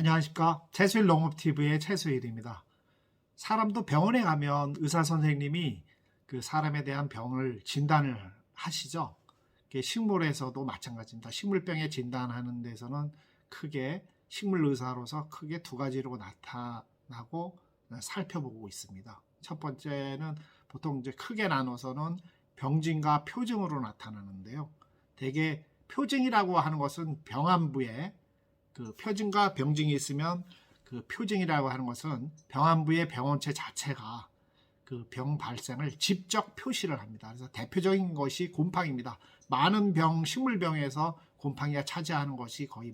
안녕하십니까. 최수일 농업TV의 최수일입니다. 사람도 병원에 가면 의사 선생님이 그 사람에 대한 병을 진단을 하시죠. 식물에서도 마찬가지입니다. 식물병에 진단하는 데서는 크게 식물 의사로서 크게 두 가지로 나타나고 살펴보고 있습니다. 첫 번째는 보통 이제 크게 나눠서는 병진과 표증으로 나타나는데요. 대개 표증이라고 하는 것은 병안부에 그 표증과 병증이 있으면 그 표증이라고 하는 것은 병안부의 병원체 자체가 그 병 발생을 직접 표시를 합니다. 그래서 대표적인 것이 곰팡이입니다. 많은 식물병에서 곰팡이가 차지하는 것이 거의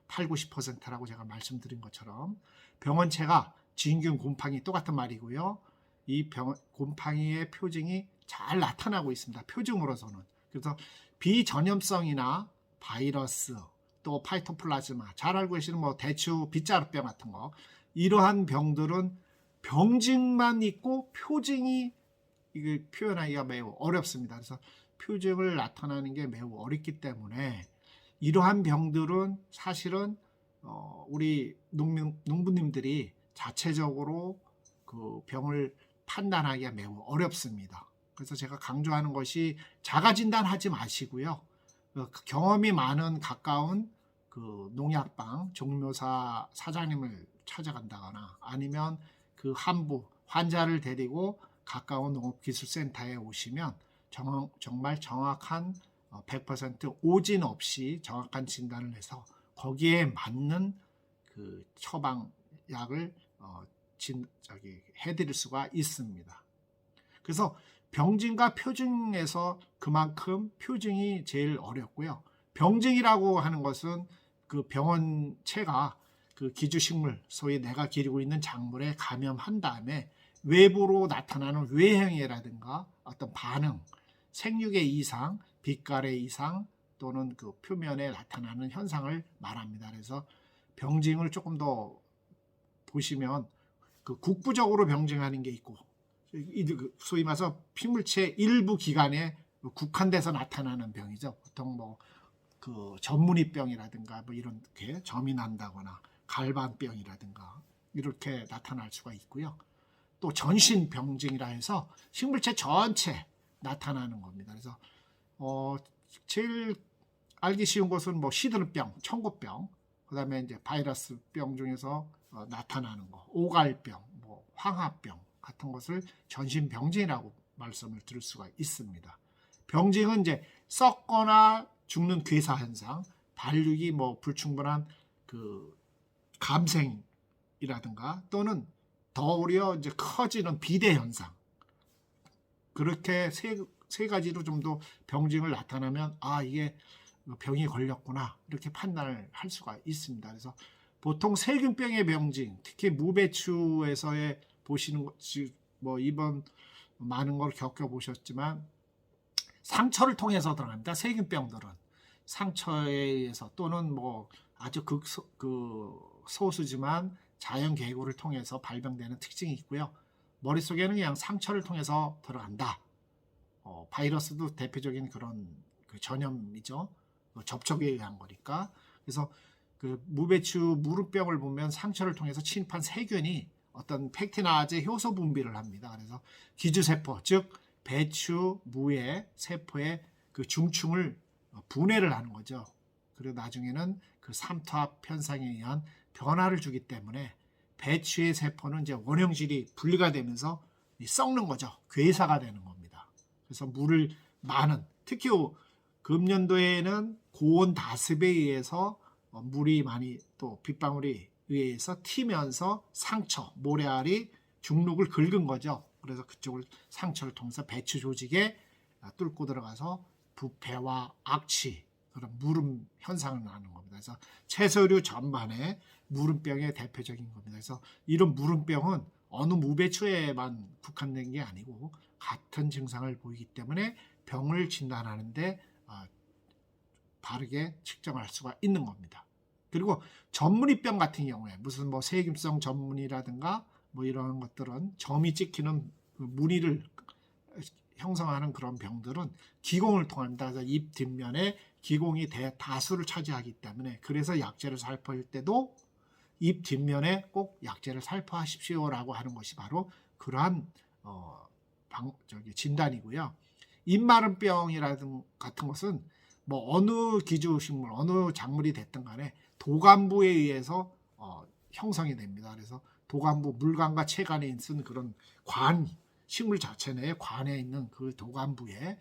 8, 90%라고 제가 말씀드린 것처럼 병원체가 진균, 곰팡이 똑같은 말이고요. 이 곰팡이의 표징이 잘 나타나고 있습니다. 표증으로서는. 그래서 비전염성이나 바이러스, 또 파이토플라즈마, 잘 알고 계시는 대추 빗자루병 같은 거, 이러한 병들은 병증만 있고 표징이 이게 표현하기가 매우 어렵습니다. 그래서 표증을 나타나는 게 매우 어렵기 때문에 이러한 병들은 사실은 우리 농부님들이 자체적으로 그 병을 판단하기가 매우 어렵습니다. 그래서 제가 강조하는 것이 자가 진단하지 마시고요. 경험이 많은 가까운 그 농약방 종묘사 사장님을 찾아간다거나 아니면 그 한부 환자를 데리고 가까운 농업기술센터에 오시면 정말 정확한 100% 오진 없이 정확한 진단을 해서 거기에 맞는 그 처방약을 해드릴 수가 있습니다. 그래서 병증과 표증에서 그만큼 표증이 제일 어렵고요. 병증이라고 하는 것은 그 병원체가 그 기주식물, 소위 내가 기르고 있는 작물에 감염한 다음에 외부로 나타나는 외형이라든가 어떤 반응, 생육의 이상, 빛깔의 이상 또는 그 표면에 나타나는 현상을 말합니다. 그래서 병증을 조금 더 보시면 그 국부적으로 병증하는 게 있고 소위 말해서 피물체 일부 기관에 국한돼서 나타나는 병이죠. 보통 그 전문의병이라든가 이렇게 점이 난다거나 갈반병이라든가 이렇게 나타날 수가 있고요. 또 전신병증이라 해서 식물체 전체 나타나는 겁니다. 그래서 제일 알기 쉬운 것은 시드름병, 청고병, 그다음에 이제 바이러스병 중에서 나타나는 거, 오갈병, 황하병 같은 것을 전신병증이라고 말씀을 드릴 수가 있습니다. 병증은 이제 썩거나 죽는 괴사 현상, 발육이 불충분한 그 감생이라든가 또는 더 오히려 이제 커지는 비대 현상, 그렇게 세 가지로 좀 더 병증을 나타나면 이게 병이 걸렸구나 이렇게 판단을 할 수가 있습니다. 그래서 보통 세균병의 병증, 특히 무배추에서의 보시는 것이 이번 많은 걸 겪어보셨지만 상처를 통해서 들어갑니다. 세균병들은 상처에 의해서 또는 아주 소수지만 자연 계고를 통해서 발병되는 특징이 있고요. 머릿속에는 그냥 상처를 통해서 들어간다. 바이러스도 대표적인 그런 그 전염이죠. 접촉에 의한 거니까. 그래서 그 무배추 무름병을 보면 상처를 통해서 침입한 세균이 어떤 펙틴아제 효소 분비를 합니다. 그래서 기주세포, 즉 배추, 무의 세포의 그 중충을 분해를 하는 거죠. 그리고 나중에는 그 삼투압 현상에 의한 변화를 주기 때문에 배추의 세포는 이제 원형질이 분리가 되면서 썩는 거죠. 괴사가 되는 겁니다. 그래서 물을 많은, 특히 금년도에는 고온 다습에 의해서 물이 많이 또 빗방울이 의해서 튀면서 상처, 모래알이 중록을 긁은 거죠. 그래서 그쪽을 상처를 통해서 배추 조직에 뚫고 들어가서 부패와 악취, 그런 무름 현상을 나는 겁니다. 그래서 채소류 전반에 무름병의 대표적인 겁니다. 그래서 이런 무름병은 어느 무배추에만 국한된 게 아니고 같은 증상을 보이기 때문에 병을 진단하는데 바르게 측정할 수가 있는 겁니다. 그리고 전문의병 같은 경우에 무슨 세균성 전문이라든가 이런 것들은 점이 찍히는 무늬를 형성하는 그런 병들은 기공을 통합니다. 그래서 잎 뒷면에 기공이 다수를 차지하기 때문에 그래서 약재를 살포할 때도 입 뒷면에 꼭 약재를 살포하십시오라고 하는 것이 바로 그러한 진단이고요. 입마름병이라든 같은 것은 뭐 어느 기주식물, 어느 작물이 됐든 간에 도감부에 의해서 형성이 됩니다. 그래서 도감부, 물관과 체관에 있는 그런 식물 자체 내에 관에 있는 그 도감부에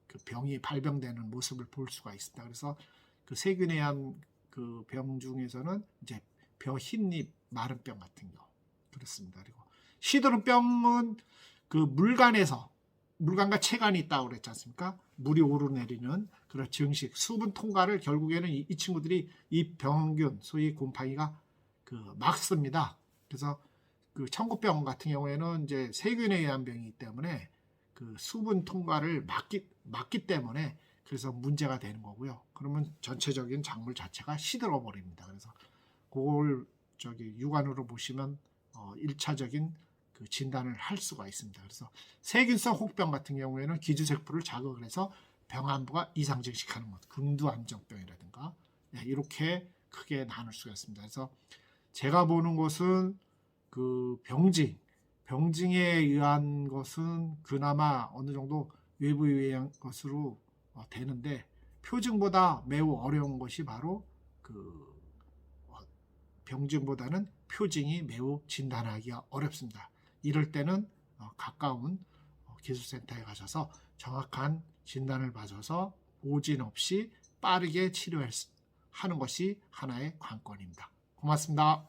그 병이 발병되는 모습을 볼 수가 있습니다. 그래서 그 세균에 의한 그 병 중에서는 이제 흰잎 마름병 같은 경우 그렇습니다. 그리고 시드름병은 그 물관과 체관이 있다고 그랬지 않습니까? 물이 오르내리는 그런 증식, 수분 통과를 결국에는 이 친구들이 이 병균, 소위 곰팡이가 그 막습니다. 그래서 그 청구병 같은 경우에는 이제 세균에 의한 병이기 때문에 그 수분 통과를 막기 때문에 그래서 문제가 되는 거고요. 그러면 전체적인 작물 자체가 시들어 버립니다. 그래서 그걸 육안으로 보시면 1차적인 그 진단을 할 수가 있습니다. 그래서 세균성 혹병 같은 경우에는 기주세포를 자극을 해서 병안부가 이상 증식하는 것, 금두암정병이라든가 이렇게 크게 나눌 수가 있습니다. 그래서 제가 보는 것은 그 병증에 의한 것은 그나마 어느 정도 외부에 의한 것으로 되는데 표증보다 매우 어려운 것이 바로 그 병증보다는 표징이 매우 진단하기가 어렵습니다. 이럴 때는 가까운 기술센터에 가셔서 정확한 진단을 받아서 오진 없이 빠르게 치료하는 것이 하나의 관건입니다. 고맙습니다.